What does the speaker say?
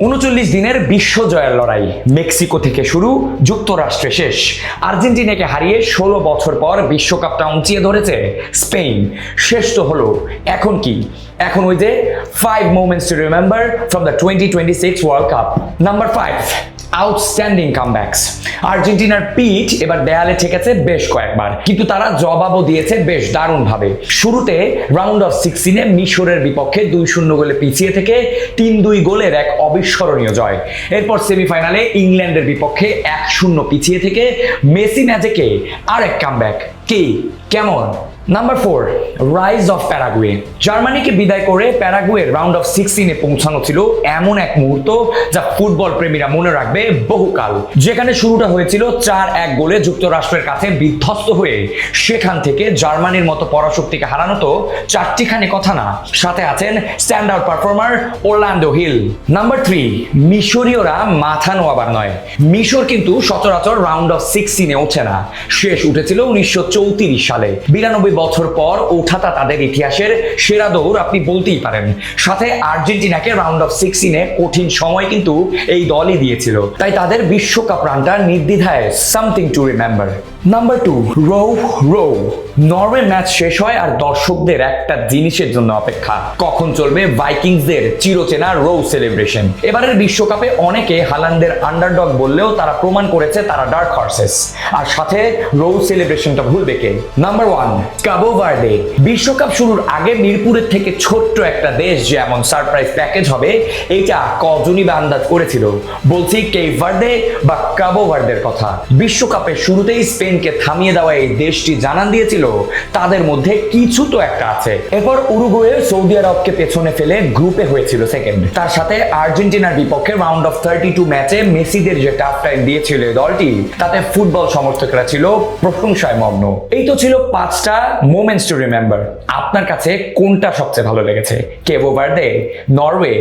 ৩৯ দিনের বিশ্ব জয়ের লড়াই মেক্সিকো থেকে শুরু, যুক্তরাষ্ট্রে শেষ। আর্জেন্টিনাকে হারিয়ে ১৬ বছর পর বিশ্বকাপটা উঁচিয়ে ধরেছে স্পেন। শেষ তো হলো, এখন কি? এখন ওই যে 5 moments to remember from the 2026 World Cup. Number 5, outstanding comebacks. আর্জেন্টিনার পিঠ এবার দেয়ালে ঠেকেছে বেশ কয়েকবার, কিন্তু তারা জবাবও দিয়েছে বেশ দারুণভাবে। শুরুতে রাউন্ড অফ 16-এ মিশরের বিপক্ষে 2-0 গোলে পিছিয়ে থেকে 3-2 গোলের এক অবিস্মরণীয় জয়। এরপর সেমিফাইনালে ইংল্যান্ডের বিপক্ষে 1-0 পিছিয়ে থেকে মেসি ম্যাজিকে আরেক কামব্যাক। কি, কেমন? Number 4, rise of Paraguay. জার্মানিকে বিদায় করে প্যারাগুয়ের রাউন্ড অফ 16-এ পৌঁছানো ছিল এমন এক মুহূর্ত যা ফুটবল প্রেমীরা মনে রাখবে বহুকাল। যেখানে শুরুটা হয়েছিল 4-1 গোলে যুক্তরাষ্ট্রের কাছে বিধ্বস্ত হয়ে, সেখান থেকে জার্মানির মতো পরাশক্তিকে হারানো তো চারটিখানি কথা না, সাথে আছেন stand out performer Orlando Hill. Number 3, মিশরীয়রা মাথা নোয়াবার নয়। মিশর কিন্তু সচরাচর রাউন্ড অফ 16-এ ওঠে না, শেষ উঠেছিল 1934 সালে। 92 বছর পর ওঠাটা তাদের ইতিহাসের সেরা দৌড় আপনি বলতেই পারেন। সাথে আর্জেন্টিনাকে রাউন্ড অফ 16-এ কঠিন সময় কিন্তু এই দলই দিয়েছিল, তাই তাদের বিশ্বকাপ রানটা নির্দ্বিধায় সামথিং টু রিমেম্বার। নাম্বার 2, রো। নরওয়ে ম্যাচ শেষ হয় আর দর্শকদের একটা জিনিসের জন্য অপেক্ষা, কখন চলবে ভাইকিংসদের চিরচেনা রো সেলিব্রেশন। এবারের বিশ্বকাপে অনেকে হালান্ডের আন্ডারডগ বললেও তারা প্রমাণ করেছে তারা ডার্ক হর্সেস, আর সাথে রো সেলিব্রেশনটা ভুলবে কে? Number 1, কাবো Verde. বিশ্বকাপ শুরুর আগে মিরপুরের থেকে ছোট্ট একটা দেশ যে এমন সারপ্রাইজ প্যাকেজ হবে, এইটা কজনই বা আন্দাজ করেছিল? বলছি কেপ ভার্দে বা কাবো ভার্দের কথা। বিশ্বকাপের শুরুতেই স্পেনকে থামিয়ে দেওয়া এই দেশটি জানান দিয়েছিল তাদের মধ্যে কিছু তো একটা আছে। এরপর উরুগুয়ে সৌদি আরবকে পেছনে ফেলে গ্রুপে হয়েছিল সেকেন্ড। তার সাথে আর্জেন্টিনার বিপক্ষে রাউন্ড অফ 32 ম্যাচে মেসিদের যে টাফ টাইম দিয়েছিল দলটি, তাতে ফুটবল সমর্থকরা ছিল প্রশংসায় মগ্ন। এই তো ছিল 5টা মোমেন্টস টু রিমেম্বার। আপনার কাছে কোনটা সবচেয়ে ভালো লেগেছে? কেবো ভার্দে, নরওয়ে